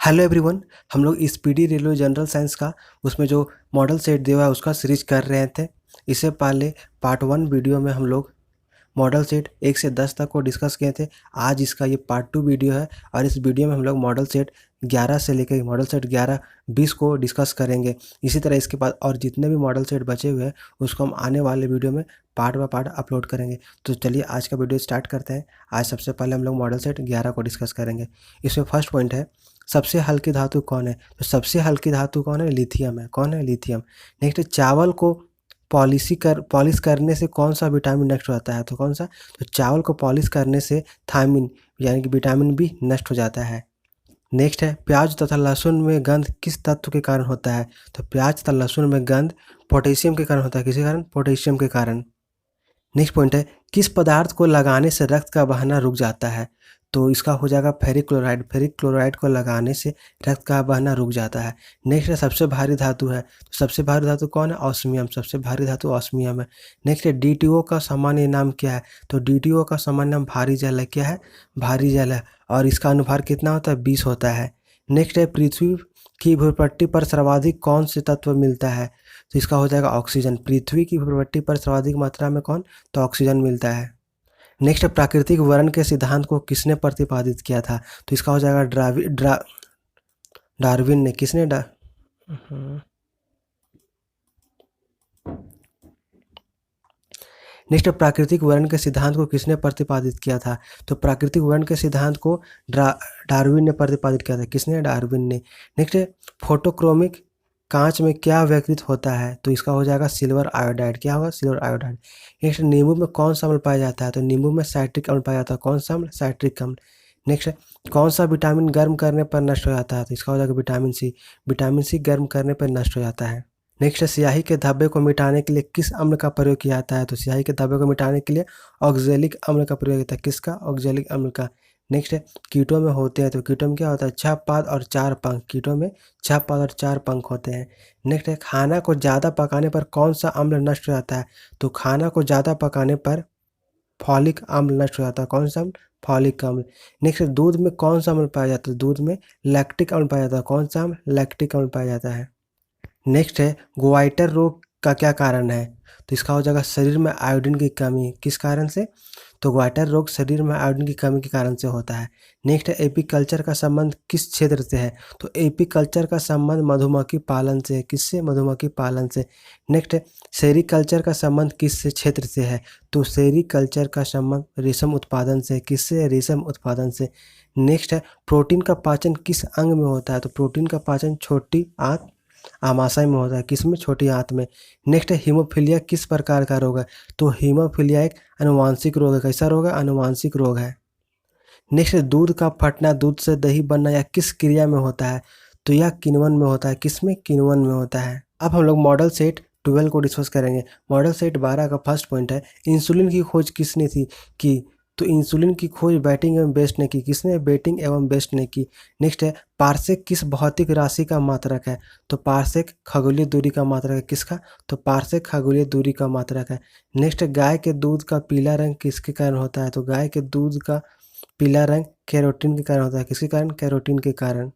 Hello everyone. हम लोग इस पीडी रेलवे जनरल साइंस का उसमें जो मॉडल सेट दिया हुआ है उसका सीरीज कर रहे थे। इससे पहले पार्ट 1 वीडियो में हम लोग मॉडल सेट 1 से 10 तक को डिस्कस किए थे। आज इसका ये पार्ट 2 वीडियो है और इस वीडियो में हम लोग मॉडल सेट 11 से लेकर मॉडल सेट 11-20 को डिस्कस करेंगे। इसी तरह इसके बाद और जितने भी मॉडल सेट बचे हुए हैं उसको हम आने वाले वीडियो में पार्ट बाय पार्ट अपलोड करेंगे। तो चलिए आज का वीडियो स्टार्ट करते हैं। आज सबसे पहले हम लोग मॉडल सेट 11 को डिस्कस करेंगे। इसमें फर्स्ट पॉइंट है, सबसे हल्की धातु कौन है? तो सबसे हल्की धातु कौन है? लिथियम है। कौन है? लिथियम। नेक्स्ट, चावल को पॉलिश करने से कौन सा विटामिन नष्ट हो जाता है? तो कौन सा? तो चावल को पॉलिश करने से थायमिन यानी कि विटामिन बी नष्ट हो जाता है। नेक्स्ट है, प्याज तथा लहसुन में गंध किस तत्व के कारण होता है? तो प्याज तथा लहसुन में गंध पोटेशियम के कारण होता है। किसी कारण? पोटेशियम के कारण। नेक्स्ट पॉइंट है, किस पदार्थ को लगाने से रक्त का बहना रुक जाता है? तो इसका हो जाएगा फेरिक क्लोराइड। फेरिक क्लोराइड को लगाने से रक्त का बहना रुक जाता है। नेक्स्ट है, सबसे भारी धातु है। तो सबसे भारी धातु कौन है? ऑस्मियम। सबसे भारी धातु ऑस्मियम है। नेक्स्ट है, डीटीओ का सामान्य नाम क्या है? तो डीटीओ का सामान्य नाम भारी जल है। क्या है? भारी जल है। और इसका अनुभार कितना होता है? 20 होता है। नेक्स्ट है, पृथ्वी की भूपट्टी पर सर्वाधिक कौन से तत्व मिलता है? तो इसका हो जाएगा ऑक्सीजन। पृथ्वी की भूपट्टी पर सर्वाधिक मात्रा में कौन? तो ऑक्सीजन मिलता है। नेक्स्ट, प्राकृतिक वर्ण के सिद्धांत को किसने प्रतिपादित किया था? तो इसका हो जाएगा डार्विन ने। किसने नेक्स्ट, प्राकृतिक वर्ण के सिद्धांत को किसने प्रतिपादित किया था? तो प्राकृतिक वर्ण के सिद्धांत को डार्विन ने प्रतिपादित किया था। किसने? डार्विन ने। नेक्स्ट, फोटोक्रोमिक कांच में क्या व्यक्तित होता है? तो इसका हो जाएगा सिल्वर आयोडाइड। क्या होगा? Silver iodide. नेक्स्ट, नींबू में कौन सा अम्ल पाया जाता है? तो नींबू में साइट्रिक अम्ल पाया जाता है। कौन सा अम्ल? साइट्रिक अम्ल। नेक्स्ट, कौन सा विटामिन गर्म करने पर नष्ट हो जाता है? तो इसका हो जाएगा विटामिन सी। विटामिन सी गर्म करने पर नष्ट हो जाता है। नेक्स्ट, स्याही के धब्बे को मिटाने के लिए किस अम्ल का प्रयोग किया जाता है? तो स्याही के धब्बे को मिटाने के लिए ऑक्जेलिक अम्ल का प्रयोग होता है। किसका? ऑक्जेलिक अम्ल का। नेक्स्ट है, कीटों में होते हैं। तो कीटों में क्या होता है? 6 पाद और 4 पंख। कीटों में 6 पाद और 4 पंख होते हैं। नेक्स्ट है, खाना को ज़्यादा पकाने पर कौन सा अम्ल नष्ट हो जाता है? तो खाना को ज़्यादा पकाने पर फॉलिक अम्ल नष्ट हो जाता है। कौन सा अम्ल? फॉलिक अम्ल। नेक्स्ट, दूध में कौन सा अम्ल पाया जाता है? दूध में लैक्टिक अम्ल पाया जाता है। कौन सा अम्ल? लैक्टिक अम्ल पाया जाता है। नेक्स्ट है, गोइटर रोग का क्या कारण है? तो इसका हो जाएगा शरीर में आयोडीन की कमी। किस कारण से? तो गोइटर रोग शरीर में आयोडीन की कमी के कारण से होता है। नेक्स्ट है, एपीकल्चर का संबंध किस क्षेत्र से है? तो एपीकल्चर का संबंध मधुमक्खी पालन से है। किससे? मधुमक्खी पालन से। नेक्स्ट है, सेरीकल्चर का संबंध किस क्षेत्र से है? तो सेरीकल्चर का संबंध रेशम उत्पादन से। किससे? रेशम उत्पादन से। नेक्स्ट है, प्रोटीन का पाचन किस अंग में होता है? तो प्रोटीन का पाचन छोटी आंत आमाशय में होता है। किसमें? छोटी आंत में। नेक्स्ट है, हीमोफीलिया किस प्रकार का रोग है? तो हीमोफीलिया एक आनुवांशिक रोग है। कैसा रोग है? आनुवांशिक रोग है। नेक्स्ट है, दूध का फटना, दूध से दही बनना या किस क्रिया में होता है? तो यह किण्वन में होता है। किसमें? किण्वन में होता है। अब हम लोग मॉडल सेट 12 को डिस्कस करेंगे। मॉडल सेट 12 का फर्स्ट पॉइंट है, इंसुलिन की खोज किसने की? तो इंसुलिन की खोज बैटिंग एवं बेस्ट ने की। किसने? बेटिंग एवं बेस्ट ने की। नेक्स्ट है, पारसेक किस भौतिक राशि का मात्रक है? तो पारसेक खगोलीय दूरी का मात्रक है। किसका? तो पारसेक खगोलीय दूरी का मात्रक है। नेक्स्ट, गाय के दूध का पीला रंग किसके कारण होता है? तो गाय के दूध का पीला रंग कैरोटीन के कारण होता है। किसके कारण? कैरोटीन के कारण।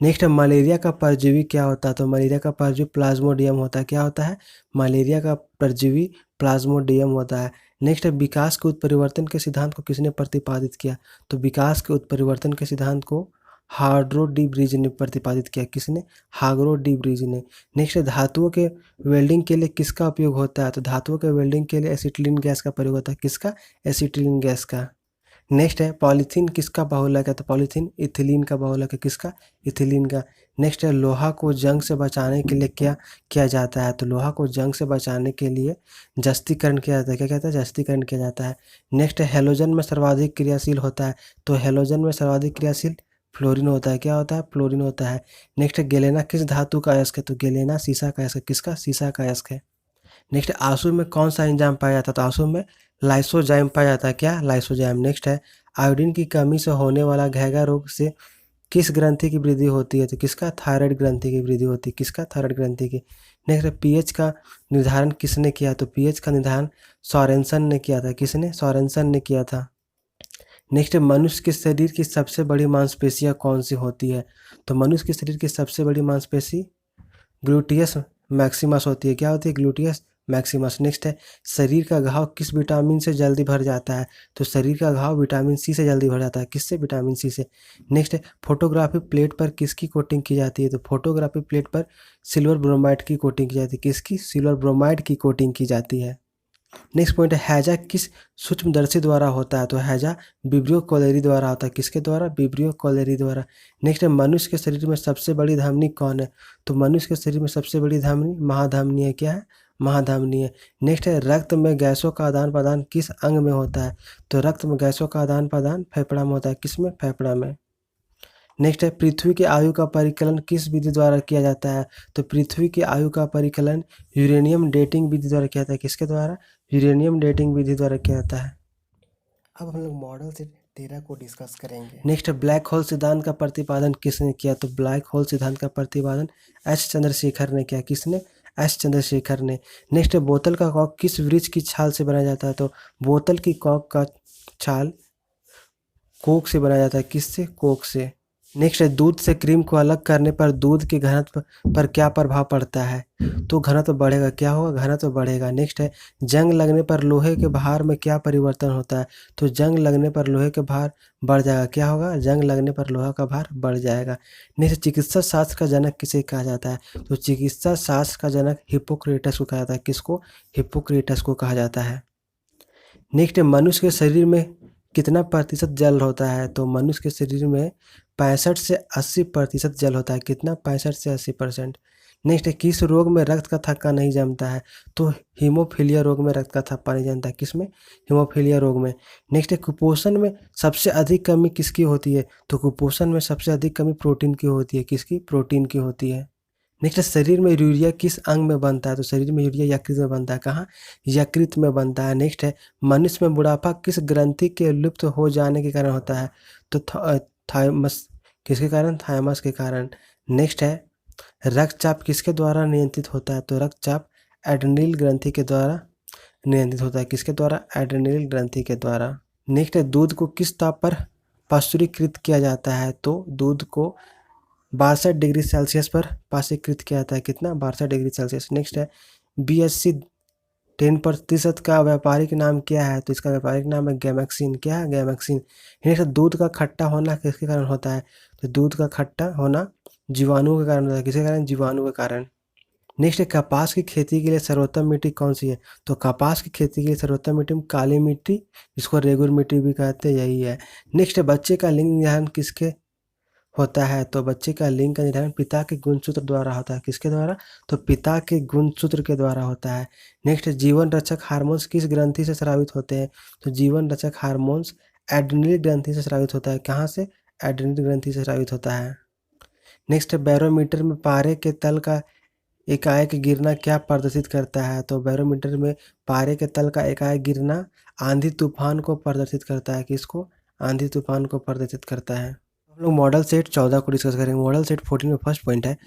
नेक्स्ट है, मलेरिया का परजीवी क्या होता है? तो मलेरिया का परजीवी प्लाज्मोडियम होता है। क्या होता है? मलेरिया का परजीवी प्लाज्मोडियम होता है। नेक्स्ट है, विकास के उत्परिवर्तन के सिद्धांत को किसने प्रतिपादित किया? तो विकास के उत्परिवर्तन के सिद्धांत को हार्ड्रो डी ब्रिज ने प्रतिपादित किया। किसने? हार्ड्रो डी ब्रिज ने। नेक्स्ट है, धातुओं के वेल्डिंग के लिए किसका उपयोग होता है? तो धातुओं के वेल्डिंग के लिए एसिटिलीन गैस का प्रयोग होता है। किसका? एसिटिलीन गैस का। नेक्स्ट है, पॉलीथीन किसका बहुलक है? तो पॉलीथीन इथिलीन का बहुलक है। किसका? इथिलीन का। नेक्स्ट है, लोहा को जंग से बचाने के लिए क्या किया जाता है? तो लोहा को जंग से बचाने के लिए जस्तीकरण किया जाता है। क्या कहता है? जस्तीकरण किया जाता है। नेक्स्ट है, हेलोजन में सर्वाधिक क्रियाशील होता है। तो हेलोजन में सर्वाधिक क्रियाशील फ्लोरीन होता है। क्या होता है? फ्लोरीन होता है। नेक्स्ट है, गेलेना किस धातु का अयस्क है? तो गेलेना शीशा का अयस्क है। किसका? शीशा का अयस्क है। नेक्स्ट, आंसू में कौन सा एंजाइम पाया जाता है? तो आंसू में लाइसोजाइम पाया जाता है। क्या? लाइसोजाइम। नेक्स्ट है, आयोडीन की कमी से होने वाला घेगा रोग से किस ग्रंथि की वृद्धि होती है? तो किसका? थायराइड ग्रंथि की वृद्धि होती है। किसका? थायराइड ग्रंथि की। नेक्स्ट है, पीएच का निर्धारण किसने किया? तो पीएच का निर्धारण सोरेनसन ने किया था। किसने? सोरेनसन ने किया था। नेक्स्ट है मनुष्य के शरीर की सबसे बड़ी मांसपेशियाँ कौन सी होती है? तो मनुष्य के शरीर की सबसे बड़ी मांसपेशी ग्लूटियस मैक्सिमस होती है। क्या होती है? Gluteus Maximus. नेक्स्ट है शरीर का घाव किस विटामिन से जल्दी भर जाता है? तो शरीर का घाव विटामिन सी से जल्दी भर जाता है। किससे? विटामिन सी से। नेक्स्ट है फोटोग्राफी प्लेट पर किसकी कोटिंग की जाती है? तो फोटोग्राफी प्लेट पर सिल्वर ब्रोमाइड की कोटिंग की जाती है। किसकी? सिल्वर ब्रोमाइड की कोटिंग की जाती है। नेक्स्ट पॉइंट है हैजा किस सूक्ष्मदर्शी द्वारा होता है? तो हैजा विब्रियो कोलेरी द्वारा होता है। किसके द्वारा? विब्रियो कोलेरी द्वारा। नेक्स्ट है मनुष्य के शरीर में सबसे बड़ी धमनी कौन है? तो मनुष्य के शरीर में सबसे बड़ी धमनी महाधमनी है। क्या है? महाधमनी है। नेक्स्ट है रक्त में गैसों का आदान प्रदान किस अंग में होता है? तो रक्त में गैसों का आदान प्रदान फेफड़ा में होता है। किसमें? फेफड़ा में। नेक्स्ट है पृथ्वी की आयु का परिकलन किस विधि द्वारा किया जाता है? तो पृथ्वी की आयु का परिकलन यूरेनियम डेटिंग विधि द्वारा किया जाता है। किसके द्वारा? यूरेनियम डेटिंग विधि द्वारा किया जाता है। अब हम लोग मॉडल से 13 को डिस्कस करेंगे। नेक्स्ट ब्लैक होल सिद्धांत का प्रतिपादन किसने किया? तो ब्लैक होल सिद्धांत का प्रतिपादन एच चंद्रशेखर ने किया। किसने? एच चंद्रशेखर ने। नेक्स्ट बोतल का कॉर्क किस वृक्ष की छाल से बनाया जाता है? तो बोतल की कॉर्क का छाल कोक से बनाया जाता है। किससे? कोक से। नेक्स्ट है दूध से क्रीम को अलग करने पर दूध के घनत्व पर क्या प्रभाव पड़ता है? तो घनत्व बढ़ेगा। क्या होगा? घनत्व बढ़ेगा। नेक्स्ट है जंग लगने पर लोहे के भार में क्या परिवर्तन होता है? तो जंग लगने पर लोहे के भार बढ़ जाएगा। क्या होगा? जंग लगने पर लोहा का भार बढ़ जाएगा। नेक्स्ट चिकित्सा शास्त्र का जनक किसे कहा जाता है? तो चिकित्सा शास्त्र का जनक हिप्पोक्रेटस को कहा जाता है। किसको? हिप्पोक्रेटस को कहा जाता है। नेक्स्ट मनुष्य के शरीर में कितना प्रतिशत जल होता है? तो मनुष्य के शरीर में 65 से 80% जल होता है। कितना? 65 से 80%। नेक्स्ट है किस रोग में रक्त का थक्का नहीं जमता है? तो हीमोफीलिया रोग में रक्त का थक्का नहीं जमता है। किसमें? हीमोफीलिया रोग में। नेक्स्ट है कुपोषण में सबसे अधिक कमी किसकी होती है? तो कुपोषण में सबसे अधिक कमी प्रोटीन की होती है। किसकी? प्रोटीन की होती है। नेक्स्ट शरीर में यूरिया किस अंग में बनता है? तो शरीर में यूरिया यकृत में बनता है। कहाँ? यकृत में बनता है। नेक्स्ट है मनुष्य में बुढ़ापा किस ग्रंथि के लुप्त हो जाने के कारण होता है? तो थायमस। किसके कारण? थायमस के कारण। नेक्स्ट है रक्तचाप किसके द्वारा नियंत्रित होता है? तो रक्तचाप एड्रेनल ग्रंथि के द्वारा नियंत्रित होता है। किसके द्वारा? एड्रेनल ग्रंथि के द्वारा। नेक्स्ट है दूध को किस ताप पर पाश्चुरीकृत किया जाता है? तो दूध को 62 डिग्री सेल्सियस पर पाश्चुरीकृत किया जाता है। कितना? 62 डिग्री सेल्सियस। नेक्स्ट है BSc 10% का व्यापारिक नाम क्या है? तो इसका व्यापारिक नाम है गैमेक्सिन। क्या है? गैमेक्सिन। नेक्स्ट दूध का खट्टा होना किसके कारण होता है? तो दूध का खट्टा होना जीवाणु के कारण होता है। किसके कारण? जीवाणु के कारण। नेक्स्ट है कपास की खेती के लिए सर्वोत्तम मिट्टी कौन सी है? तो कपास की खेती के लिए सर्वोत्तम मिट्टी काली मिट्टी, जिसको रेगुर मिट्टी भी कहते हैं, यही है। नेक्स्ट है बच्चे का लिंग निर्धारण किसके होता है? तो बच्चे का लिंग का निर्धारण पिता के गुणसूत्र द्वारा होता है। किसके द्वारा? तो पिता के गुणसूत्र के द्वारा होता है। नेक्स्ट जीवन रक्षक हार्मोन्स किस ग्रंथि से स्रावित होते हैं? तो जीवन रक्षक हार्मोन्स एड्रेनल ग्रंथि से स्रावित होता है। कहाँ से? एड्रेनल ग्रंथि से स्रावित होता है। नेक्स्ट बैरोमीटर में पारे के तल का एकाएक गिरना क्या प्रदर्शित करता है? तो बैरोमीटर में पारे के तल का एकाएक गिरना आंधी तूफान को प्रदर्शित करता है। किसको? आंधी तूफान को प्रदर्शित करता है। हम लोग मॉडल सेट 14 को डिस्कस करेंगे। मॉडल सेट 14 में फर्स्ट पॉइंट है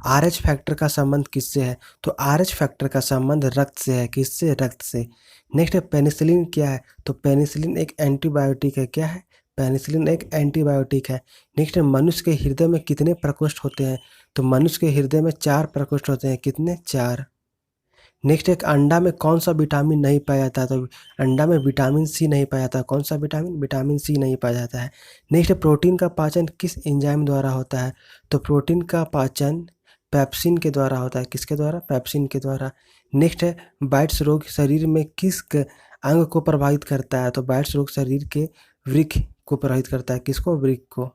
RH फैक्टर का संबंध किससे है? तो RH फैक्टर का संबंध रक्त से है। किससे? रक्त से। नेक्स्ट है पेनिसिलिन क्या है? तो पेनिसिलिन एक एंटीबायोटिक है। क्या है? पेनिसिलिन एक एंटीबायोटिक है। नेक्स्ट है मनुष्य के हृदय में कितने प्रकोष्ठ होते हैं? तो मनुष्य के हृदय में 4 प्रकोष्ठ होते हैं। कितने? 4। नेक्स्ट एक अंडा में कौन सा विटामिन नहीं पाया जाता? तो अंडा में विटामिन सी नहीं पाया जाता। कौन सा विटामिन? विटामिन सी नहीं पाया जाता है। नेक्स्ट प्रोटीन का पाचन किस एंजाइम द्वारा होता है? तो प्रोटीन का पाचन पेप्सिन के द्वारा होता है। किसके द्वारा? पेप्सिन के द्वारा। नेक्स्ट है बाइट्स रोग शरीर में किस अंग को प्रभावित करता है? तो बाइट्स रोग शरीर के वृक्क को प्रभावित करता है। किसको? वृक्क को।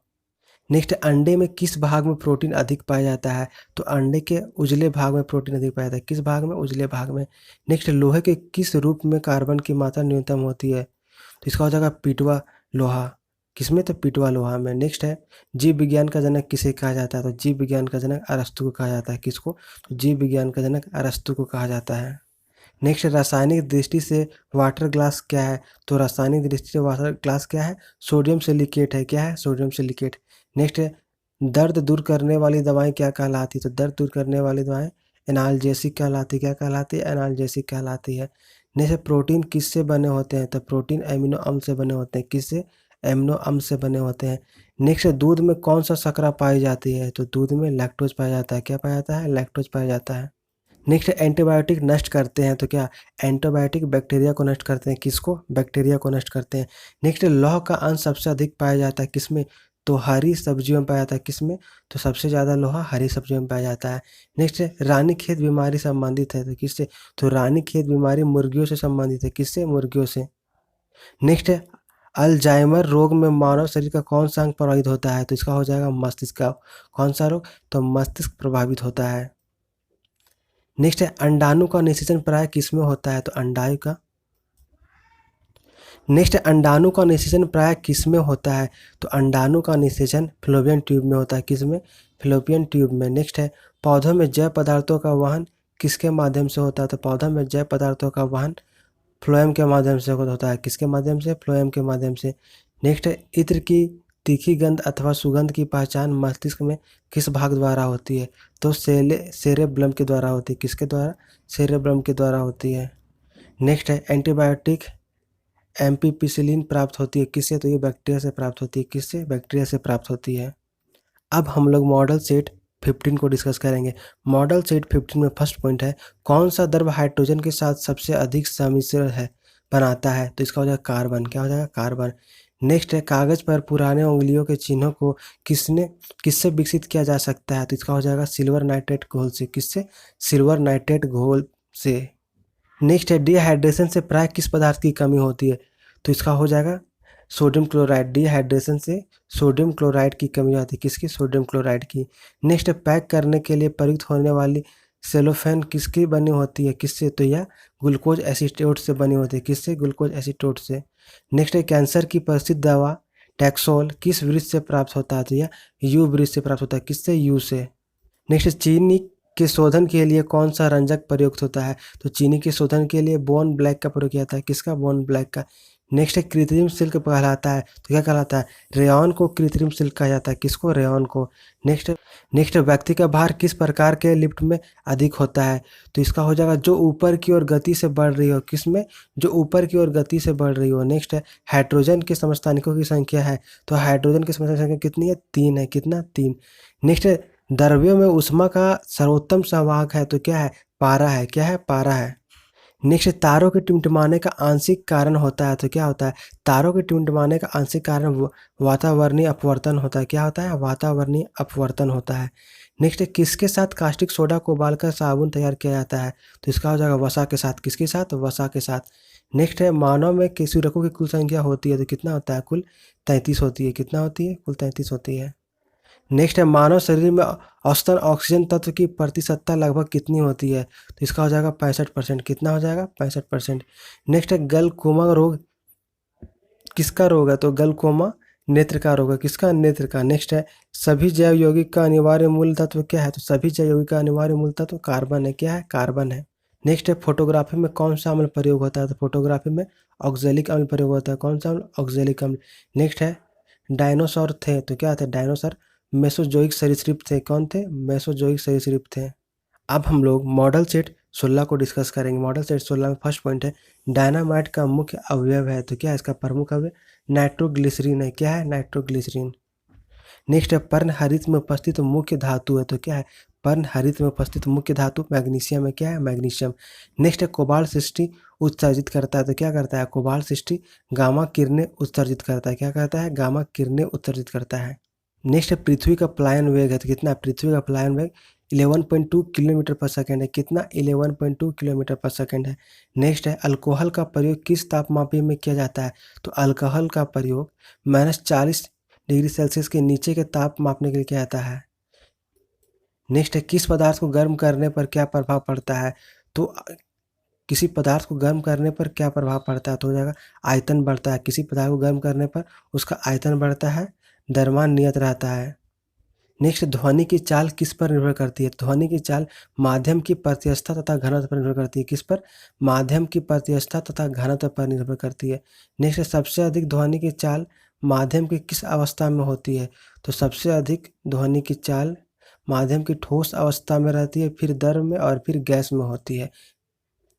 नेक्स्ट अंडे में किस भाग में प्रोटीन अधिक पाया जाता है? तो अंडे के उजले भाग में प्रोटीन अधिक पाया जाता है। किस भाग में? उजले भाग में। नेक्स्ट लोहे के किस रूप में कार्बन की मात्रा न्यूनतम होती है? तो इसका हो जाएगा पिटवा लोहा। किसमें? तो पिटवा लोहा में। नेक्स्ट है जीव विज्ञान का जनक किसे कहा जाता है? तो जीव विज्ञान का जनक अरस्तु को कहा जाता है। किसको? तो जीव विज्ञान का जनक अरस्तु को कहा जाता है। नेक्स्ट रासायनिक दृष्टि से वाटर ग्लास क्या है? तो रासायनिक दृष्टि से वाटर ग्लास क्या है? सोडियम सिलिकेट है। क्या है? Sodium silicate. नेक्स्ट है दर्द दूर करने वाली दवाएं क्या कहलाती? तो दर्द दूर करने वाली दवाएं एनाल्जेसिक कहलाती। क्या कहलाती है? एनाल्जेसिक कहलाती है। नेक्स्ट प्रोटीन किससे बने होते हैं? तो प्रोटीन एमिनो अम्ल से बने होते हैं। किससे? एमिनो अम्ल से बने होते हैं। नेक्स्ट है, दूध में कौन सा शर्करा पाई जाती है? तो दूध में लैक्टोज पाया जाता है। क्या पाया जाता है? लैक्टोज पाया जाता है। नेक्स्ट एंटीबायोटिक नष्ट करते हैं, तो क्या एंटीबायोटिक बैक्टीरिया को नष्ट करते हैं। किसको? बैक्टीरिया को नष्ट करते हैं। नेक्स्ट लौह का अंश सबसे अधिक पाया जाता है किसमें? तो हरी सब्जियों में पाया जाता है। किसमें? तो सबसे ज़्यादा लोहा हरी सब्जियों में पाया जाता है। नेक्स्ट रानीखेत बीमारी संबंधित है, तो किससे? तो रानीखेत बीमारी मुर्गियों से संबंधित है। किससे? मुर्गियों से। नेक्स्ट अल्जाइमर रोग में मानव शरीर का कौन सा अंग प्रभावित होता है? तो इसका हो जाएगा मस्तिष्क का। कौन सा रोग? तो मस्तिष्क प्रभावित होता है। नेक्स्ट है, अंडाणु का निषेचन प्राय किसमें होता है? तो अंडाणु का नेक्स्ट अंडाणु का निषेचन प्राय किसमें होता है? तो अंडाणु का निषेचन फ्लोपियन ट्यूब में होता है। किसमें? फ्लोपियन ट्यूब में। नेक्स्ट है, पौधों में जैव पदार्थों का वहन किसके माध्यम से होता है? तो पौधों में जैव पदार्थों का वहन फ्लोएम के माध्यम से होता है। किसके माध्यम से? फ्लोएम के माध्यम से। नेक्स्ट है, इत्र की तीखी गंध अथवा सुगंध की पहचान मस्तिष्क में किस भाग द्वारा होती है? तो सेरेब्रम के द्वारा होती है। किसके द्वारा? सेरेब्रम के द्वारा होती है। नेक्स्ट है, एंटीबायोटिक एम्पिपिसिलिन प्राप्त होती है किससे? तो ये बैक्टीरिया से प्राप्त होती है। किससे? बैक्टीरिया से प्राप्त होती है। अब हम लोग मॉडल सेट 15 को डिस्कस करेंगे। मॉडल सेट 15 में फर्स्ट पॉइंट है, कौन सा द्रव हाइड्रोजन के साथ सबसे अधिक सम्मिश्र है बनाता है? तो इसका हो जाएगा कार्बन। क्या हो जाएगा? कार्बन। नेक्स्ट है, कागज पर पुराने उंगलियों के चिन्हों को किससे विकसित किया जा सकता है? तो इसका हो जाएगा सिल्वर नाइट्रेट घोल से। किससे? सिल्वर नाइट्रेट घोल से। नेक्स्ट है, डिहाइड्रेशन से प्राय किस पदार्थ की कमी होती है? तो इसका हो जाएगा सोडियम क्लोराइड। डिहाइड्रेशन से सोडियम क्लोराइड की कमी आती है। किसकी? सोडियम क्लोराइड की। नेक्स्ट है, पैक करने के लिए प्रयुक्त होने वाली सेलोफेन किसकी बनी होती है? किससे? तो यह ग्लूकोज एसीटोट से बनी होती है। किससे? ग्लूकोज एसीटोट से। नेक्स्ट है, कैंसर की प्रसिद्ध दवा टैक्सोल किस वृक्ष से प्राप्त होता है? तो यह यू वृक्ष से प्राप्त होता है। किससे? यू से। नेक्स्ट, चीनी के शोधन के लिए कौन सा रंजक प्रयुक्त होता है? तो चीनी के शोधन के लिए बोन ब्लैक का प्रयोग किया जाता है। किसका? बोन ब्लैक का। नेक्स्ट है, कृत्रिम सिल्क कहलाता है, तो क्या कहलाता है? रेयॉन को कृत्रिम सिल्क कहा जाता है। किसको? रेयॉन को। नेक्स्ट व्यक्ति का भार किस प्रकार के लिफ्ट में अधिक होता है? तो इसका हो जाएगा जो ऊपर की ओर गति से बढ़ रही हो। किसमें? जो ऊपर की ओर गति से बढ़ रही हो। नेक्स्ट है, हाइड्रोजन के समस्थानिकों की संख्या है, तो हाइड्रोजन की समस्थानिकों की संख्या कितनी है? 3 है। कितना? 3। नेक्स्ट है, द्रव्यों में ऊष्मा का सर्वोत्तम संवाहक है, तो क्या है? पारा है। क्या है? पारा है। नेक्स्ट, तारों के टिमटिमाने का आंशिक कारण होता है, तो क्या होता है? तारों के टिमटिमाने का आंशिक कारण वातावरणीय अपवर्तन होता है। क्या होता है? वातावरणीय अपवर्तन होता है। नेक्स्ट, किसके साथ कास्टिक सोडा को उबालकर साबुन तैयार किया जाता है? तो इसका हो जाएगा वसा के साथ। किसके साथ? वसा के साथ। नेक्स्ट है, मानव में केशुरकों की कुल संख्या होती है, तो कितना होता है? कुल 33 होती है। कितना होती है? कुल 33 होती है। नेक्स्ट है, मानव शरीर में औसतन ऑक्सीजन तत्व की प्रतिशतता लगभग कितनी होती है? तो इसका हो जाएगा 65%। कितना हो जाएगा? 65%। नेक्स्ट है, गलकोमा रोग किसका रोग है? तो गलकोमा नेत्र का रोग है। किसका? नेत्र का। नेक्स्ट है, सभी जैव यौगिक का अनिवार्य मूल तत्व क्या है? तो सभी जैव यौगिक का अनिवार्य मूल तत्व कार्बन है। क्या है? कार्बन है। नेक्स्ट है, फोटोग्राफी में कौन सा अम्ल प्रयोग होता है? तो फोटोग्राफी में ऑक्जेलिक अम्ल प्रयोग होता है। कौन सा अम्ल? ऑक्जेलिक अम्ल। नेक्स्ट है, डायनासोर थे, तो क्या थे? डायनासोर मेसोजोइक सरीसृप थे। कौन थे? मेसोजोइक सरीसृप थे। अब हम लोग मॉडल सेट 16 को डिस्कस करेंगे। मॉडल सेट 16 में फर्स्ट पॉइंट है, डायनामाइट का मुख्य अवयव है, तो क्या है इसका प्रमुख अवयव? नाइट्रोग्लिसरीन है। क्या है? नाइट्रोग्लिसरीन। नेक्स्ट है, पर्णहरित में उपस्थित मुख्य धातु है, तो क्या है? पर्णहरित में उपस्थित मुख्य धातु मैग्नीशियम है। क्या है? मैग्नीशियम। नेक्स्ट है, कोबाल्ट 60 उत्सर्जित करता है, तो क्या करता है? कोबाल्ट 60 गामा किरणें उत्सर्जित करता है। क्या करता है? गामा किरणें उत्सर्जित करता है। नेक्स्ट है, पृथ्वी का पलायन वेग है, तो कितना? पृथ्वी का पलायन वेग 11.2 किलोमीटर पर सेकेंड है। कितना? 11.2 किलोमीटर पर सेकेंड है। नेक्स्ट है, अल्कोहल का प्रयोग किस तापमापी में किया जाता है? तो अल्कोहल का प्रयोग -40 डिग्री सेल्सियस के नीचे के ताप मापने के लिए किया जाता है। नेक्स्ट है, किस पदार्थ को गर्म करने पर क्या प्रभाव पड़ता है? तो किसी पदार्थ को गर्म करने पर क्या प्रभाव पड़ता है? तो हो जाएगा आयतन बढ़ता है। किसी पदार्थ को गर्म करने पर उसका आयतन बढ़ता है, द्रव्यमान नियत रहता है। नेक्स्ट, ध्वनि की चाल किस पर निर्भर करती है? ध्वनि की चाल माध्यम की प्रत्यस्थता तथा घनत्व पर निर्भर करती है। किस पर? माध्यम की प्रत्यस्थता तथा घनत्व पर निर्भर करती है। नेक्स्ट, सबसे अधिक ध्वनि की चाल माध्यम की किस अवस्था में होती है? तो सबसे अधिक ध्वनि की चाल माध्यम की ठोस अवस्था में रहती है, फिर द्रव में और फिर गैस में होती है।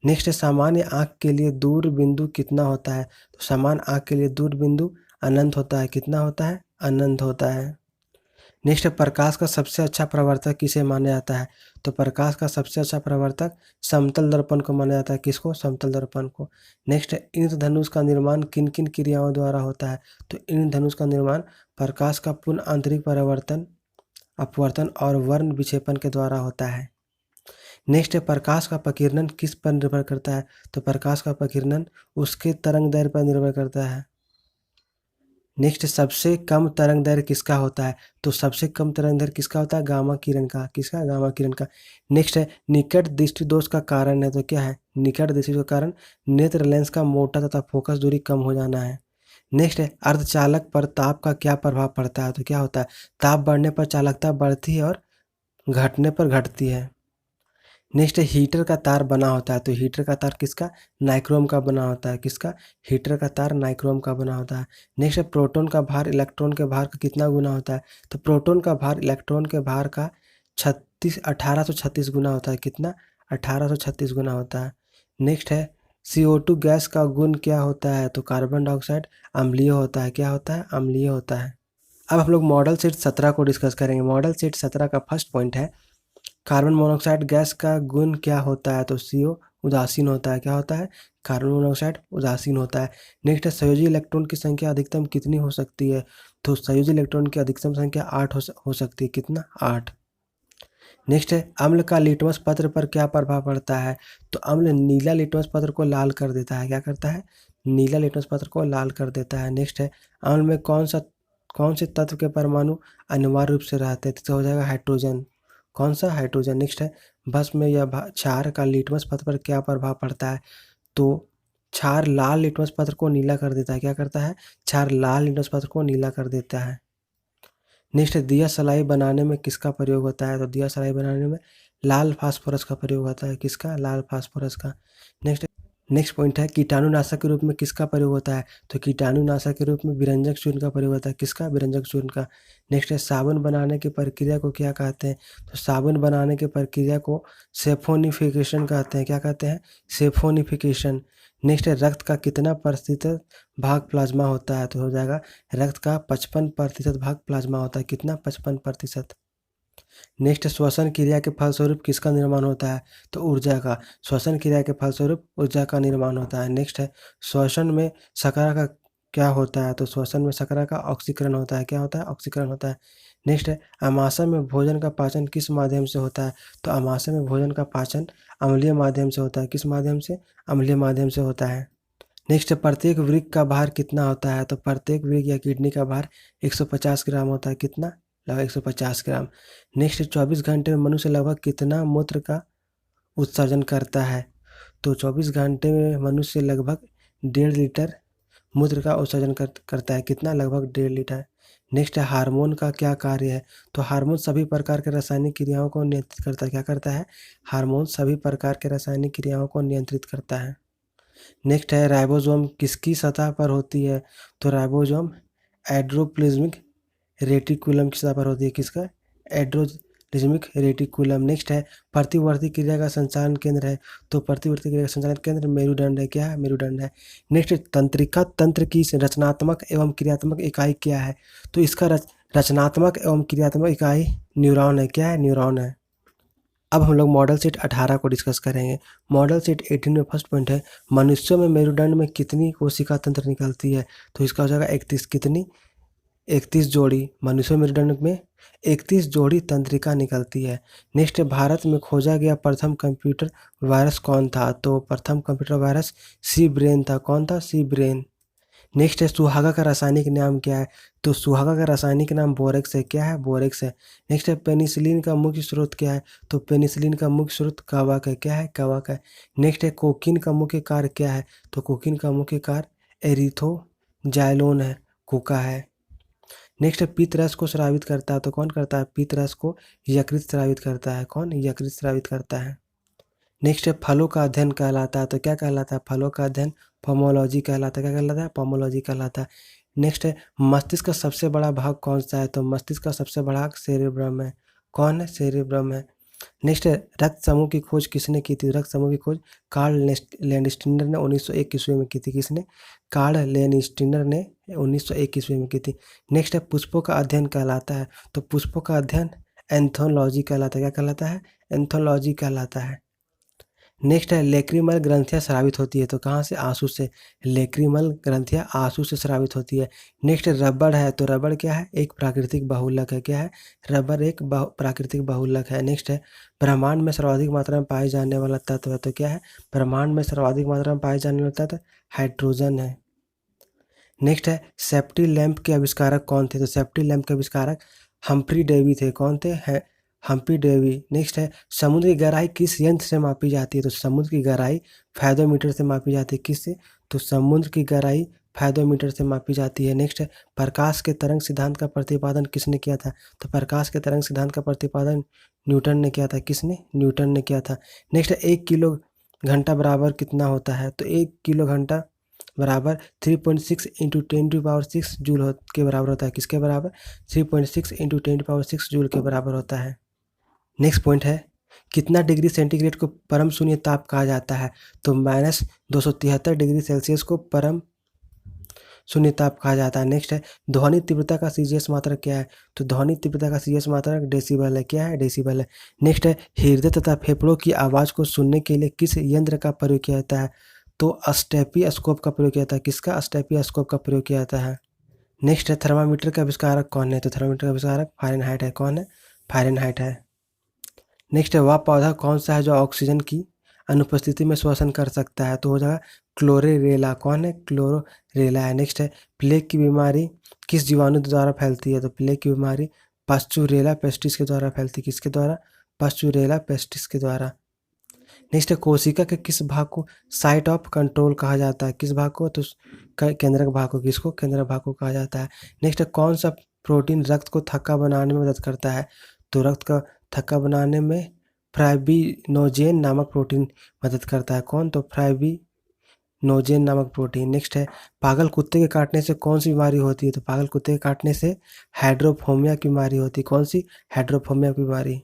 नेक्स्ट, सामान्य आँख के लिए दूर बिंदु कितना होता है? तो सामान्य आँख के लिए दूर बिंदु अनंत होता है। कितना होता है? अनंत होता है। नेक्स्ट है, प्रकाश का सबसे अच्छा प्रवर्तक किसे माना जाता है? तो प्रकाश का सबसे अच्छा प्रवर्तक समतल दर्पण को माना जाता है। किसको? समतल दर्पण को। नेक्स्ट है, इंद्रधनुष का निर्माण किन किन क्रियाओं द्वारा होता है? तो इंद्रधनुष का निर्माण प्रकाश का पूर्ण आंतरिक परावर्तन, अपवर्तन और वर्ण विक्षेपण के द्वारा होता है। नेक्स्ट है, प्रकाश का प्रकीर्णन किस पर निर्भर करता है? तो प्रकाश का प्रकीर्णन उसके तरंग दैर्घ्य पर निर्भर करता है। नेक्स्ट, सबसे कम तरंग दैर्घ्य किसका होता है? तो सबसे कम तरंग दैर्घ्य किसका होता है? गामा किरण का। किसका? गामा किरण का। नेक्स्ट है, निकट दृष्टि दोष का कारण है। तो क्या है? निकट दृष्टि दोष का कारण नेत्र लेंस का मोटा तथा फोकस दूरी कम हो जाना है। नेक्स्ट है, अर्धचालक पर ताप का क्या प्रभाव पड़ता है? तो क्या होता है? ताप बढ़ने पर चालकता बढ़ती है और घटने पर घटती है। नेक्स्ट है, हीटर का तार बना होता है। तो हीटर का तार किसका? नाइक्रोम का बना होता है। किसका? हीटर का तार नाइक्रोम का बना होता है। नेक्स्ट है, प्रोटॉन का भार इलेक्ट्रॉन के भार का कितना गुना होता है? तो प्रोटॉन का भार इलेक्ट्रॉन के भार का 1836 गुना होता है। कितना? 1836 गुना होता है। नेक्स्ट है, CO2 गैस का गुण क्या होता है? तो कार्बन डाइऑक्साइड अम्लीय होता है। क्या होता है? अम्लीय होता है। अब हम लोग मॉडल सीट 17 को डिस्कस करेंगे। मॉडल सीट 17 का फर्स्ट पॉइंट है, कार्बन मोनोऑक्साइड गैस का गुण क्या होता है? तो CO उदासीन होता है। क्या होता है? कार्बन मोनोऑक्साइड उदासीन होता है। नेक्स्ट है, संयोजी इलेक्ट्रॉन की संख्या अधिकतम कितनी हो सकती है? तो संयोजी इलेक्ट्रॉन की अधिकतम संख्या 8 हो सकती है। कितना? 8। नेक्स्ट है, अम्ल का लिटमस पत्र पर क्या प्रभाव पड़ता है? तो अम्ल नीला लिटमस पत्र को लाल कर देता है। क्या करता है? नीला लिटमस पत्र को लाल कर देता है। नेक्स्ट है, अम्ल में कौन से तत्व के परमाणु अनिवार्य रूप से रहते हैं? तो हो जाएगा हाइड्रोजन। कौन सा? हाइड्रोजन। नेक्स्ट है, भस्म या क्षार का लिटमस पत्र पर क्या प्रभाव पड़ता है? तो क्षार लाल लिटमस पत्र को नीला कर देता है। क्या करता है? क्षार लाल लिटमस पत्र को नीला कर देता है। नेक्स्ट है, दिया सलाई बनाने में किसका प्रयोग होता है? तो दिया सलाई बनाने में लाल फास्फोरस का प्रयोग होता है। किसका? लाल फास्फोरस का। नेक्स्ट नेक्स्ट पॉइंट है, कीटाणुनाशक के रूप में किसका प्रयोग होता है? तो कीटाणुनाशक के रूप में विरंजक चूर्ण का प्रयोग होता है। किसका? विरंजक चूर्ण का। नेक्स्ट है, साबुन बनाने की प्रक्रिया को क्या कहते हैं? तो साबुन बनाने की प्रक्रिया को सेफोनिफिकेशन कहते हैं। क्या कहते हैं? सेफोनिफिकेशन। नेक्स्ट है, रक्त का कितना प्रतिशत भाग प्लाज्मा होता है? तो हो जाएगा, रक्त का 55% भाग प्लाज्मा होता है। कितना? 55%। नेक्स्ट, श्वसन क्रिया के फलस्वरूप किसका निर्माण होता है? तो ऊर्जा का। श्वसन क्रिया के फलस्वरूप ऊर्जा का निर्माण होता है। नेक्स्ट है, श्वसन में शर्करा का क्या होता है? तो श्वसन में शर्करा का ऑक्सीकरण होता है। क्या होता है? ऑक्सीकरण होता है। नेक्स्ट है, आमाशय में भोजन का पाचन किस माध्यम से होता है? तो आमाशय में भोजन का पाचन अम्लीय माध्यम से होता है। किस माध्यम से? अम्लीय माध्यम से होता है। नेक्स्ट, प्रत्येक वृक्क का भार कितना होता है? तो प्रत्येक वृक्क या किडनी का भार 150 ग्राम होता है। कितना? लगभग 150 ग्राम। नेक्स्ट, 24 घंटे में मनुष्य लगभग कितना मूत्र का उत्सर्जन करता है? तो 24 घंटे में मनुष्य लगभग 1.5 लीटर मूत्र का उत्सर्जन करता है। कितना? लगभग 1.5 लीटर। नेक्स्ट है, हार्मोन का क्या कार्य है? तो हार्मोन सभी प्रकार के रासायनिक क्रियाओं को नियंत्रित करता है। क्या करता है? हार्मोन सभी प्रकार के रासायनिक क्रियाओं को नियंत्रित करता है। नेक्स्ट है, राइबोसोम किसकी सतह पर होती है? तो राइबोसोम एंडोप्लाज्मिक रेटिकुलम की सतह पर होती है। किसका? Endoplasmic reticulum. नेक्स्ट है, प्रतिवर्ती क्रिया का संचालन केंद्र है। तो प्रतिवर्ती क्रिया का संचालन केंद्र मेरुदंड है। क्या है? मेरुदंड है। नेक्स्ट, तंत्रिका तंत्र की रचनात्मक एवं क्रियात्मक इकाई क्या है? तो इसका रचनात्मक एवं क्रियात्मक इकाई न्यूरॉन है। क्या है? न्यूरॉन है। अब हम लोग मॉडल सेट 18 को डिस्कस करेंगे। मॉडल सेट 18 में फर्स्ट पॉइंट है, मनुष्यों में मेरुदंड में कितनी कोशिका तंत्र निकलती है? तो इसका हो जाएगा 31। कितनी? 31 जोड़ी। मनुष्य मेरुदंड में 31 जोड़ी तंत्रिका निकलती है। नेक्स्ट, भारत में खोजा गया प्रथम कंप्यूटर वायरस कौन था? तो प्रथम कंप्यूटर वायरस सी ब्रेन था। कौन था? सी ब्रेन। नेक्स्ट है, सुहागा का रासायनिक नाम क्या है? तो सुहागा का रासायनिक नाम बोरेक्स है। क्या है? बोरेक्स है। नेक्स्ट है, पेनिसिलिन का मुख्य स्रोत क्या है? तो पेनिसिलिन का मुख्य स्रोत कवक है। क्या है? कवक है। नेक्स्ट है, कोकीन का मुख्य कार्य क्या है? तो कोकीन का मुख्य कार्य एरिथ्रोजाइलोन है, कोका है। नेक्स्ट है, पित्त रस को स्रावित करता है। तो कौन करता है? पित्त रस को यकृत स्रावित करता है। कौन? यकृत स्रावित करता है। नेक्स्ट है, फलों का अध्ययन कहलाता है। तो क्या कहलाता है? फलों का अध्ययन पोमोलॉजी कहलाता है। क्या कहलाता है? पोमोलॉजी कहलाता है। नेक्स्ट है, मस्तिष्क का सबसे बड़ा भाग कौन सा है? तो मस्तिष्क का सबसे बड़ा भाग सेरेब्रम है। कौन है? सेरेब्रम है। नेक्स्ट है रक्त समूह की खोज किसने की थी? रक्त समूह की खोज कार्ल लैंडस्टीनर ने 1901 ईस्वी में की थी। किसने? कार्ल लैंडस्टीनर ने 1901 ईस्वी में की थी। नेक्स्ट है पुष्पों का अध्ययन कहलाता है, तो पुष्पों का अध्ययन एंथोलॉजी कहलाता है। क्या कहलाता है? एंथोलॉजी कहलाता है। नेक्स्ट है लेक्रिमल ग्रंथियां स्रावित होती है, तो कहाँ से? आंसू से। लेक्रिमल ग्रंथियां आंसू से स्रावित होती है। नेक्स्ट रबड़ है, तो रबड़ क्या है? एक प्राकृतिक बहुलक है। क्या है? रबड़ एक प्राकृतिक बहुलक है। नेक्स्ट है ब्रह्मांड में सर्वाधिक मात्रा में पाए जाने वाला तत्व है, तो क्या है? ब्रह्मांड में सर्वाधिक मात्रा में पाए जाने वाला तत्व हाइड्रोजन है। नेक्स्ट है सेफ्टी लैंप के आविष्कारक कौन थे? तो सेफ्टी लैंप के आविष्कारक हम्फ्री डेवी थे। कौन थे? Humphry Davy. नेक्स्ट है समुद्र की गहराई किस यंत्र से मापी जाती है? तो समुद्र की गहराई फैथोमीटर से मापी जाती है। किससे? तो समुद्र की गहराई फैथोमीटर से मापी जाती है। नेक्स्ट है प्रकाश के तरंग सिद्धांत का प्रतिपादन किसने किया था? तो प्रकाश के तरंग सिद्धांत का प्रतिपादन न्यूटन ने किया था। किसने? न्यूटन ने किया था। नेक्स्ट है 1 किलो घंटा बराबर कितना होता है? तो 1 किलो घंटा बराबर 3.6 इंटू 10⁻6 जूल के बराबर होता है। किसके बराबर? 3.6 इंटू 10⁻6 जूल के बराबर होता है। नेक्स्ट पॉइंट है कितना डिग्री सेंटीग्रेड को परम शून्य ताप कहा जाता है? तो -273 डिग्री सेल्सियस को परम शून्य ताप कहा जाता है। नेक्स्ट है ध्वनि तीव्रता का सीजीएस मात्रक क्या है? तो ध्वनि तीव्रता का सीजीएस मात्रक डेसिबल है। क्या है? डेसिबल है। नेक्स्ट है हृदय तथा फेफड़ों की आवाज़ को सुनने के लिए किस यंत्र का प्रयोग किया जाता है? तो स्टेपियोस्कोप का प्रयोग किया जाता है। किसका? स्टेपियोस्कोप का प्रयोग किया जाता है। नेक्स्ट है थर्मामीटर का आविष्कारक कौन है? तो थर्मामीटर का आविष्कारक फारेनहाइट है। कौन है? फारेनहाइट है। नेक्स्ट है वह पौधा कौन सा है जो ऑक्सीजन की अनुपस्थिति में श्वसन कर सकता है? तो हो जाएगा क्लोरेरेला। कौन है? क्लोरेरेला है। नेक्स्ट है प्लेग की बीमारी किस जीवाणु द्वारा फैलती है? तो प्लेग की बीमारी पास्चुरेला पेस्टिस के द्वारा फैलती है। किसके द्वारा? पास्चुरेला पेस्टिस के द्वारा। नेक्स्ट है कोशिका के किस भाग को साइट ऑफ कंट्रोल कहा जाता है? किस भाग को? तो केंद्रक भाग को। किसको? केंद्रक भाग को कहा जाता है। नेक्स्ट है कौन सा प्रोटीन रक्त को थक्का बनाने में मदद करता है? तो रक्त का थक्का बनाने में फाइब्रिनोजेन नामक प्रोटीन मदद करता है। कौन? तो फाइब्रिनोजेन नामक प्रोटीन। नेक्स्ट है पागल कुत्ते के काटने से कौन सी बीमारी होती है? तो पागल कुत्ते के काटने से हाइड्रोफोमिया की बीमारी होती है। कौन सी? हाइड्रोफोमिया की बीमारी।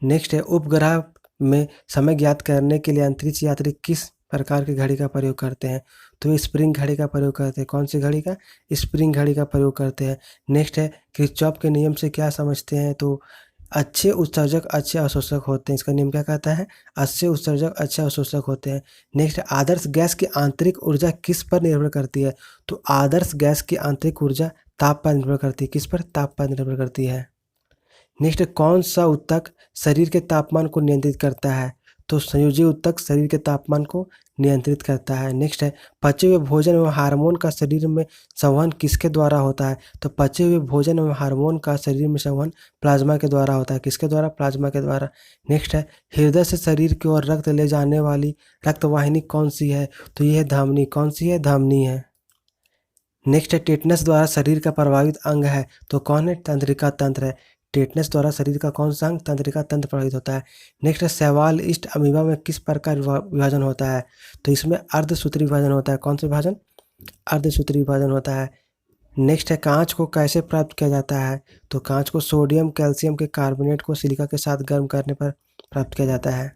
नेक्स्ट है उपग्रह में समय ज्ञात करने के लिए अंतरिक्ष यात्री किस प्रकार की घड़ी का प्रयोग करते हैं? तो स्प्रिंग घड़ी का प्रयोग करते हैं। कौन सी घड़ी का? स्प्रिंग घड़ी का प्रयोग करते हैं। नेक्स्ट है किरचॉफ के नियम से क्या समझते हैं? तो अच्छे उत्सर्जक अच्छे अवशोषक होते हैं। इसका नियम क्या कहता है? अच्छे उत्सर्जक अच्छे अवशोषक होते हैं। नेक्स्ट आदर्श गैस की आंतरिक ऊर्जा किस पर निर्भर करती है? तो आदर्श गैस की आंतरिक ऊर्जा ताप पर निर्भर करती है। किस पर? ताप पर निर्भर करती है। नेक्स्ट कौन सा ऊतक शरीर के तापमान को नियंत्रित करता है? तो संयोजी ऊतक शरीर के तापमान को नियंत्रित करता है। नेक्स्ट है पचे हुए भोजन एवं हार्मोन का शरीर में संवहन किसके द्वारा होता है? तो पचे हुए भोजन एवं हार्मोन का शरीर में संवहन प्लाज्मा के द्वारा होता है। किसके द्वारा? प्लाज्मा के द्वारा। नेक्स्ट है हृदय से शरीर की ओर रक्त ले जाने वाली रक्तवाहिनी कौन सी है? तो ये है धमनी। कौन सी है? धमनी है। नेक्स्ट है टेटनस द्वारा शरीर का प्रभावित अंग है, तो कौन है? तंत्रिका तंत्र है। टेटनस द्वारा शरीर का कौन सा अंग? तंत्रिका तंत्र प्रभावित होता है। नेक्स्ट है शैवाल ईस्ट अमीबा में किस प्रकार विभाजन होता है? तो इसमें अर्धसूत्री विभाजन होता है। कौन सा विभाजन? अर्धसूत्री विभाजन होता है। नेक्स्ट है कांच को कैसे प्राप्त किया जाता है? तो कांच को सोडियम कैल्शियम के कार्बोनेट को सिलिका के साथ गर्म करने पर प्राप्त किया जाता है।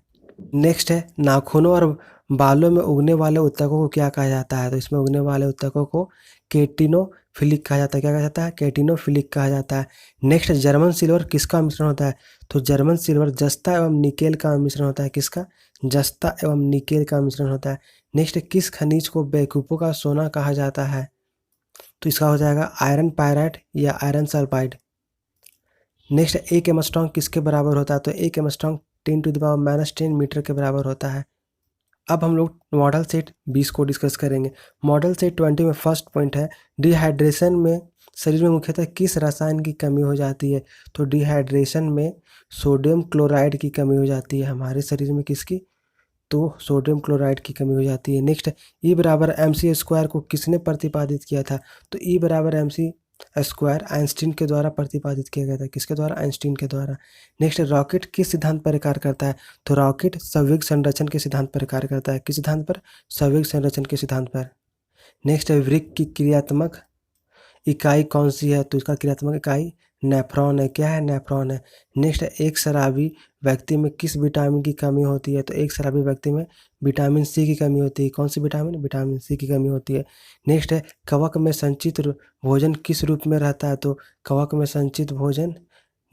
नेक्स्ट है नाखूनों और बालों में उगने वाले ऊतकों को क्या कहा जाता है? तो इसमें उगने वाले ऊतकों को केटिनोफिलिक कहा जाता है। क्या कहा जाता है? केटिनोफिलिक कहा जाता है। नेक्स्ट जर्मन सिल्वर किसका मिश्रण होता है? तो जर्मन सिल्वर जस्ता एवं निकेल का मिश्रण होता है। किसका? जस्ता एवं निकेल का मिश्रण होता है। नेक्स्ट किस खनिज को बेवकूफ़ों का सोना कहा जाता है? तो इसका हो जाएगा आयरन पायराइट या आयरन सल्फाइड। नेक्स्ट एक एमस्ट्रॉन्ग किसके बराबर होता है? तो एक एमस्ट्रॉन्ग 10⁻⁻10 मीटर के बराबर होता है। अब हम लोग मॉडल सेट 20 को डिस्कस करेंगे। मॉडल सेट 20 में फर्स्ट पॉइंट है डिहाइड्रेशन में शरीर में मुख्यतः किस रसायन की कमी हो जाती है? तो डिहाइड्रेशन में सोडियम क्लोराइड की कमी हो जाती है हमारे शरीर में। किसकी? तो सोडियम क्लोराइड की कमी हो जाती है। नेक्स्ट ई बराबर एम सी स्क्वायर को किसने प्रतिपादित किया था? तो ई बराबर एम सी स्क्वायर आइंस्टीन के द्वारा प्रतिपादित किया गया था। किसके द्वारा? आइंस्टीन के द्वारा। नेक्स्ट रॉकेट किस सिद्धांत पर कार्य करता है? तो रॉकेट संवेग संरक्षण के सिद्धांत पर कार्य करता है। किस सिद्धांत पर? संवेग संरक्षण के सिद्धांत पर। नेक्स्ट है वृक्क की क्रियात्मक इकाई कौन सी है? तो इसका क्रियात्मक इकाई नेफ्रॉन है। क्या है? नेफ्रॉन है। नेक्स्ट है, एक शराबी व्यक्ति में किस विटामिन की कमी होती है? तो एक शराबी व्यक्ति में विटामिन सी की कमी होती है। कौन सी विटामिन? विटामिन सी की कमी होती है। नेक्स्ट है, कवक में संचित भोजन किस रूप में रहता है? तो कवक में संचित भोजन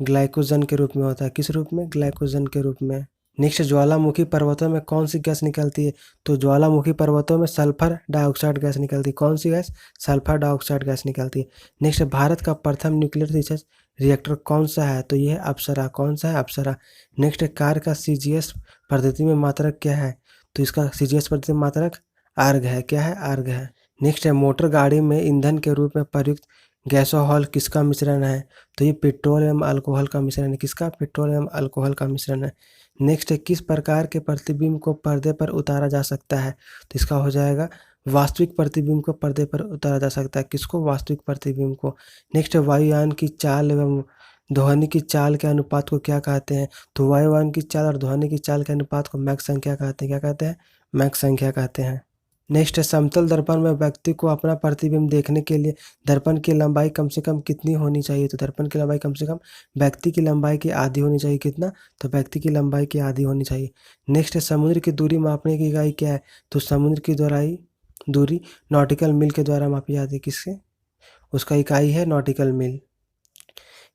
ग्लाइकोजन के रूप में होता है। किस रूप में? ग्लाइकोजन के रूप में। नेक्स्ट, ज्वालामुखी पर्वतों में कौन सी गैस निकलती है? तो ज्वालामुखी पर्वतों में सल्फर डाइऑक्साइड गैस निकलती है। कौन सी गैस? सल्फर डाइऑक्साइड गैस निकलती है। नेक्स्ट, भारत का प्रथम न्यूक्लियर रिसर्च रिएक्टर कौन सा है? तो यह है अप्सरा। कौन सा है? अप्सरा। नेक्स्ट, कार का सीजीएस पद्धति में मात्रक क्या है? तो इसका सीजीएस पद्धति में मात्रक अर्घ है। क्या है? अर्घ है। नेक्स्ट है, मोटर गाड़ी में ईंधन के रूप में प्रयुक्त गैसोहॉल किसका मिश्रण है? तो ये पेट्रोल एवं अल्कोहल का मिश्रण है। किसका? पेट्रोल एवं अल्कोहल का मिश्रण है। नेक्स्ट है, किस प्रकार के प्रतिबिंब को पर्दे पर उतारा जा सकता है? तो इसका हो जाएगा वास्तविक प्रतिबिंब को पर्दे पर उतारा जा सकता है। किसको? वास्तविक प्रतिबिंब को। नेक्स्ट है, वायुयान की चाल एवं ध्वनि की चाल के अनुपात को क्या कहते हैं? तो वायुयान की चाल और ध्वनि की चाल के अनुपात को मैक संख्या कहते हैं। क्या कहते हैं? मैक संख्या कहते हैं। नेक्स्ट है, समतल दर्पण में व्यक्ति को अपना प्रतिबिंब देखने के लिए दर्पण की लंबाई कम से कम कितनी होनी चाहिए? तो दर्पण की लंबाई कम से कम व्यक्ति की लंबाई की आधी होनी चाहिए। कितना? तो व्यक्ति की लंबाई की आधी होनी चाहिए। नेक्स्ट है, समुद्र की दूरी मापने की इकाई क्या है? तो समुद्र की दूरी नॉटिकल मील के द्वारा मापी जाती है। किससे? उसका इकाई है नॉटिकल मील।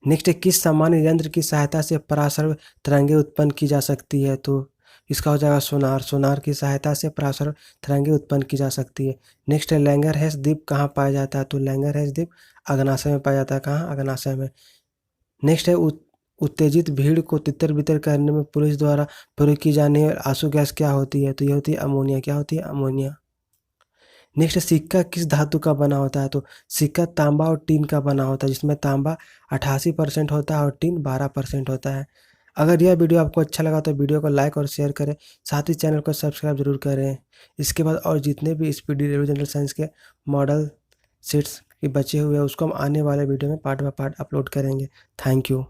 नेक्स्ट है, किस सामान्य यंत्र की सहायता से पराश्रव्य तरंगें उत्पन्न की जा सकती है? तो इसका हो जाएगा सोनार। सोनार की सहायता से पराश्रव्य तरंगें उत्पन्न की जा सकती है। नेक्स्ट है, लैंगरहैंस द्वीप कहाँ पाया जाता है? तो लैंगरहैंस द्वीप अग्नाशय में पाया जाता है। कहाँ? अग्नाशय में। नेक्स्ट है, उत्तेजित भीड़ को तितर बितर करने में पुलिस द्वारा प्रयोग की जाने वाली आंसू गैस क्या होती है? तो ये होती है अमोनिया। क्या होती है? अमोनिया। नेक्स्ट, सिक्का किस धातु का बना होता है? तो सिक्का तांबा और टीन का बना होता है, जिसमें तांबा 88% होता है और टीन 12% होता है। अगर यह वीडियो आपको अच्छा लगा तो वीडियो को लाइक और शेयर करें, साथ ही चैनल को सब्सक्राइब जरूर करें। इसके बाद और जितने भी स्पीडी रेलवे जनरल साइंस के मॉडल सीट्स के बचे हुए हैं उसको हम आने वाले वीडियो में पार्ट बाय पार्ट अपलोड करेंगे। Thank you.